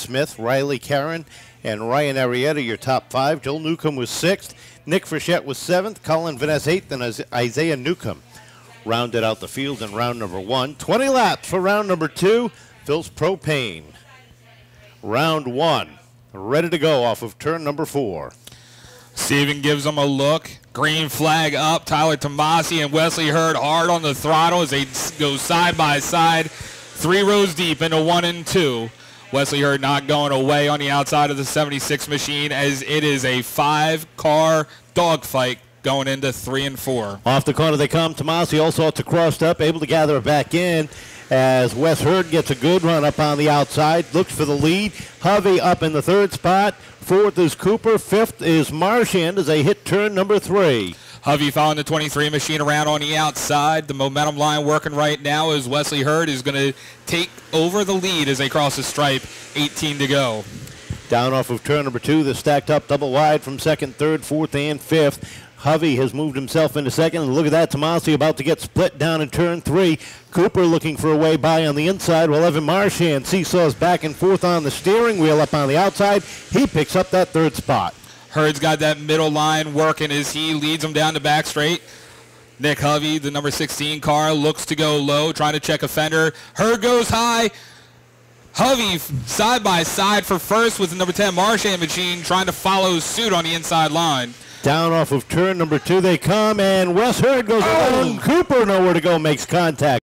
Smith, Riley Karen, and Ryan Arrieta, your top 5. Joel Newcomb was 6th. Nick Frechette was 7th. Colin Vaness 8th, and Isaiah Newcomb rounded out the field in round number 1. 20 laps for round number 2. Phil's Propane. Round 1. Ready to go off of turn number 4. Steven gives them a look. Green flag up. Tyler Tomasi and Wesley Hurd hard on the throttle as they go side by side. 3 rows deep into 1 and 2. Wesley Hurd not going away on the outside of the 76 machine as it is a 5-car dogfight going into 3 and 4. Off the corner they come. Tomasi also to crossed up, able to gather it back in as Wes Hurd gets a good run up on the outside. Looks for the lead. Hovey up in the 3rd spot. 4th is Cooper. 5th is Marchand as they hit turn number 3. Hovey following the 23 machine around on the outside. The momentum line working right now as Wesley Hurd is going to take over the lead as they cross the stripe. 18 to go. Down off of turn number 2, they're stacked up double wide from 2nd, 3rd, 4th, and 5th. Hovey has moved himself into 2nd, and look at that, Tomasi about to get split down in turn 3. Cooper looking for a way by on the inside, while Evan Marchand seesaws back and forth on the steering wheel up on the outside. He picks up that 3rd spot. Hurd's got that middle line working as he leads them down the back straight. Nick Hovey, the number 16 car, looks to go low, trying to check a fender. Hurd goes high. Hovey side by side for first with the number 10 Marchand machine trying to follow suit on the inside line. Down off of turn number 2 they come, and Wes Hurd goes down. Cooper nowhere to go, makes contact.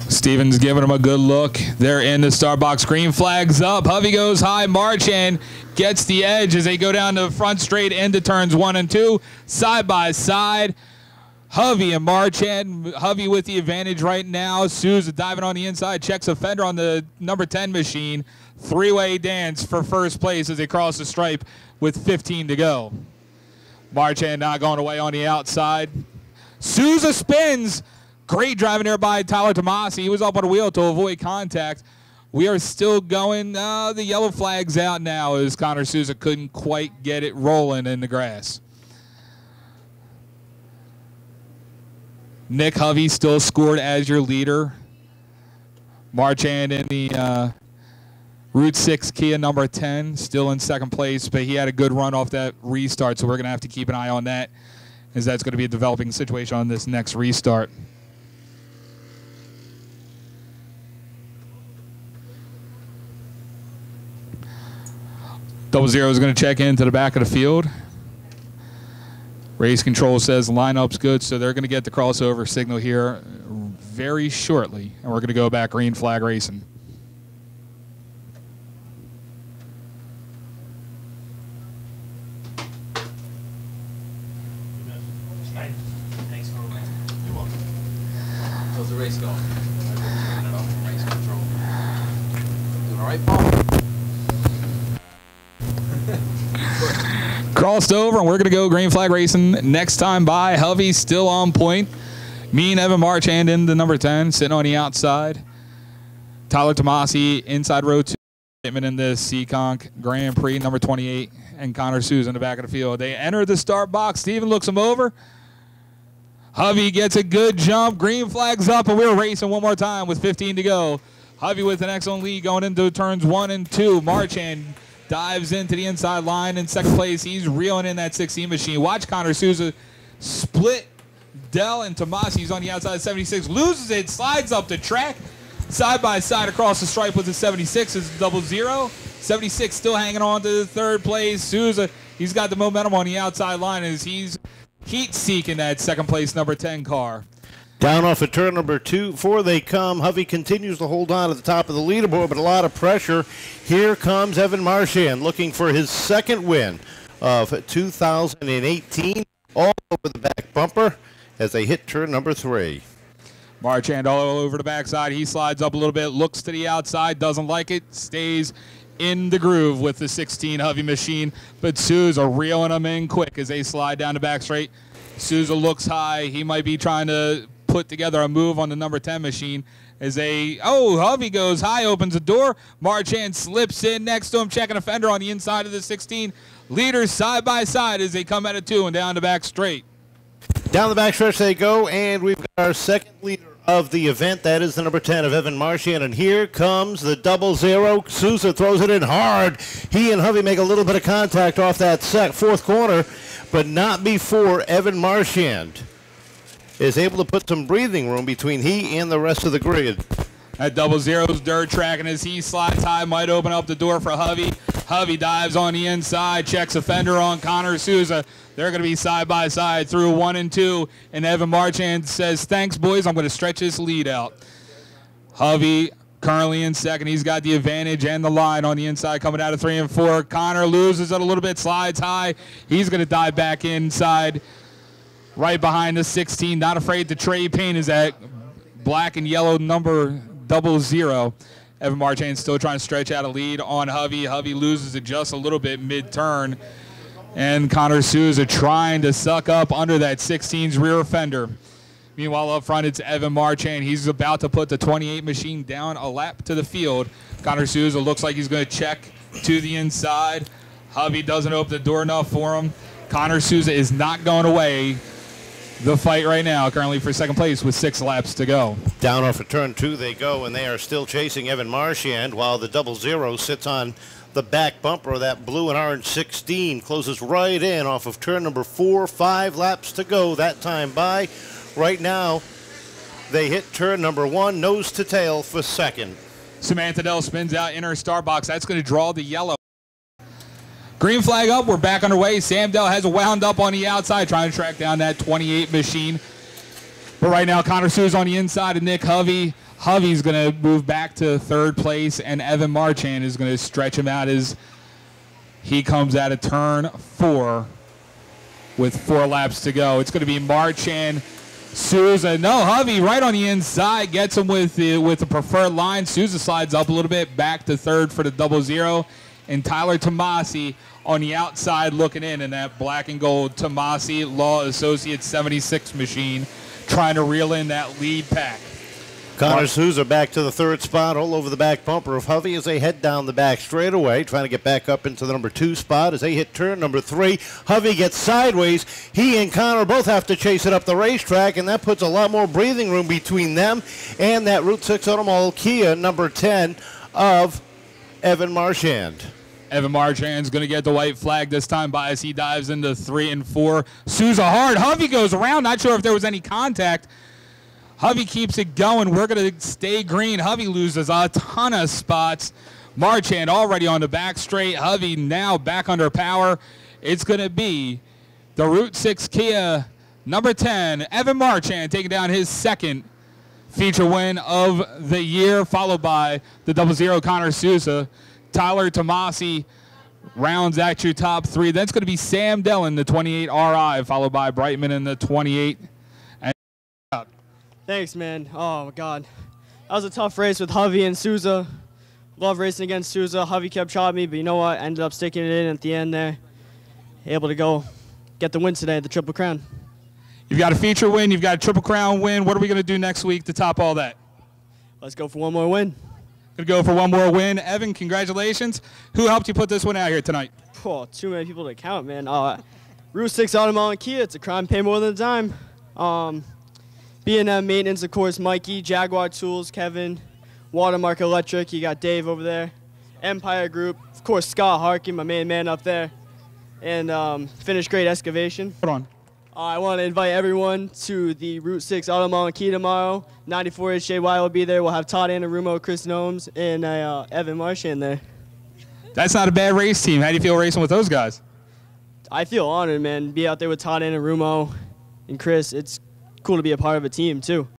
Stevens giving him a good look. They're in the start box. Green flags up. Hovey goes high. Marchand gets the edge as they go down the front straight into turns 1 and 2. Side by side. Hovey and Marchand. Hovey with the advantage right now. Souza diving on the inside. Checks a fender on the number 10 machine. 3-way dance for first place as they cross the stripe with 15 to go. Marchand not going away on the outside. Souza spins. Great driving there by Tyler Tomasi. He was up on the wheel to avoid contact. We are still going. The yellow flag's out now as Connor Souza couldn't quite get it rolling in the grass. Nick Hovey still scored as your leader. Marchand in the Route 6 Kia number 10, still in 2nd place, but he had a good run off that restart, so we're going to have to keep an eye on that, as that's going to be a developing situation on this next restart. Double Zero is going to check into the back of the field. Race control says lineup's good, so they're going to get the crossover signal here very shortly, and we're going to go back green flag racing. Thanks for You're welcome. How's the race going? Race control. Doing all right, Paul? Crossed over, and we're going to go green flag racing next time by. Hovey still on point. Me and Evan Marchand in the number 10, sitting on the outside. Tyler Tomasi inside row 2. In the Seekonk Grand Prix, number 28, and Connor Souza in the back of the field. They enter the start box. Steven looks him over. Hovey gets a good jump. Green flags up, and we're racing one more time with 15 to go. Hovey with an excellent lead going into turns 1 and 2. Marchand dives into the inside line in 2nd place. He's reeling in that 16 machine. Watch Connor Souza split Dell and Tomasi. He's on the outside of 76. Loses it, slides up the track. Side by side across the stripe with the 76 is Double Zero. 76 still hanging on to the 3rd place. Souza, he's got the momentum on the outside line as he's heat-seeking that 2nd place number 10 car. Down off of turn number 4 they come. Hovey continues to hold on at the top of the leaderboard, but a lot of pressure. Here comes Evan Marchand looking for his 2nd win of 2018. All over the back bumper as they hit turn number 3. Marchand all over the backside. He slides up a little bit, looks to the outside, doesn't like it, stays in the groove with the 16 Hovey machine. But Souza reeling them in quick as they slide down the back straight. Souza looks high. He might be trying to put together a move on the number 10 machine as Hovey goes high, opens the door. Marchand slips in next to him, checking a fender on the inside of the 16. Leaders side by side as they come at a 2 and down the back straight. Down the backstretch they go, and we've got our 2nd leader of the event. That is the number 10 of Evan Marchand, and here comes the 00. Souza throws it in hard. He and Hovey make a little bit of contact off that fourth corner, but not before Evan Marchand is able to put some breathing room between he and the rest of the grid. That 00's dirt track, and as he slides high, might open up the door for Hovey. Hovey dives on the inside, checks a fender on Connor Souza. They're going to be side by side through 1 and 2, and Evan Marchand says, "Thanks, boys. I'm going to stretch this lead out." Hovey currently in second. He's got the advantage and the line on the inside coming out of 3 and 4. Connor loses it a little bit, slides high. He's going to dive back inside right behind the 16. Not afraid to trade paint is that black and yellow number 00. Evan Marchand still trying to stretch out a lead on Hovey. Hovey loses it just a little bit mid-turn. And Connor Souza trying to suck up under that 16's rear fender. Meanwhile, up front, it's Evan Marchand. He's about to put the 28 machine down a lap to the field. Connor Souza looks like he's going to check to the inside. Hovey doesn't open the door enough for him. Connor Souza is not going away the fight right now, currently for second place with 6 laps to go. Down off of turn 2 they go, and they are still chasing Evan Marchand while the 00 sits on the back bumper of that blue and orange 16. Closes right in off of turn number 4. 5 laps to go that time by. Right now, they hit turn number 1, nose to tail for second. Samantha Dell spins out in her start box. That's going to draw the yellow. Green flag up. We're back underway. Sam Dell has wound up on the outside trying to track down that 28 machine. But right now, Connor Souza on the inside of Nick Hovey. Hovey's going to move back to third place, and Evan Marchand is going to stretch him out as he comes out of turn 4 with 4 laps to go. It's going to be Marchand, Souza. No, Hovey right on the inside gets him with the preferred line. Souza slides up a little bit, back to third for the 00. And Tyler Tomasi on the outside looking in that black and gold Tomasi Law Associates 76 machine, trying to reel in that lead pack. Connor Souza back to the third spot, all over the back bumper of Hovey as they head down the back straightaway, trying to get back up into the number 2 spot as they hit turn number 3. Hovey gets sideways. He and Connor both have to chase it up the racetrack, and that puts a lot more breathing room between them and that Route 6 Automobile Kia number 10 of Evan Marchand. Evan Marchand's going to get the white flag this time by as he dives into 3 and 4. Souza hard. Hovey goes around. Not sure if there was any contact. Hovey keeps it going. We're going to stay green. Hovey loses a ton of spots. Marchand already on the back straight. Hovey now back under power. It's going to be the Route 6 Kia number 10, Evan Marchand, taking down his second feature win of the year, followed by the 00 Connor Souza. Tyler Tomasi rounds out your top 3. That's going to be Sam Dell, the 28 RI, followed by Brightman in the 28. Thanks, man. Oh, my God. That was a tough race with Hovey and Souza. Love racing against Souza. Hovey kept chopping me, but you know what? Ended up sticking it in at the end there. Able to go get the win today, the Triple Crown. You've got a feature win. You've got a Triple Crown win. What are we going to do next week to top all that? Let's go for one more win. Going to go for one more win. Evan, congratulations. Who helped you put this one out here tonight? Oh, too many people to count, man. Route 6 Automobile and Kia. It's a crime pay more than a dime. B&M Maintenance, of course, Mikey, Jaguar Tools, Kevin, Watermark Electric. You got Dave over there. Empire Group. Of course, Scott Harkin, my main man up there. And Finish Great Excavation. Hold on. I want to invite everyone to the Route 6 Automobile and Kia tomorrow. 94 HJY will be there. We'll have Todd Anarumo, Chris Gnomes, and Evan Marchand there. That's not a bad race team. How do you feel racing with those guys? I feel honored, man. Be out there with Todd Anarumo and Chris. It's cool to be a part of a team, too.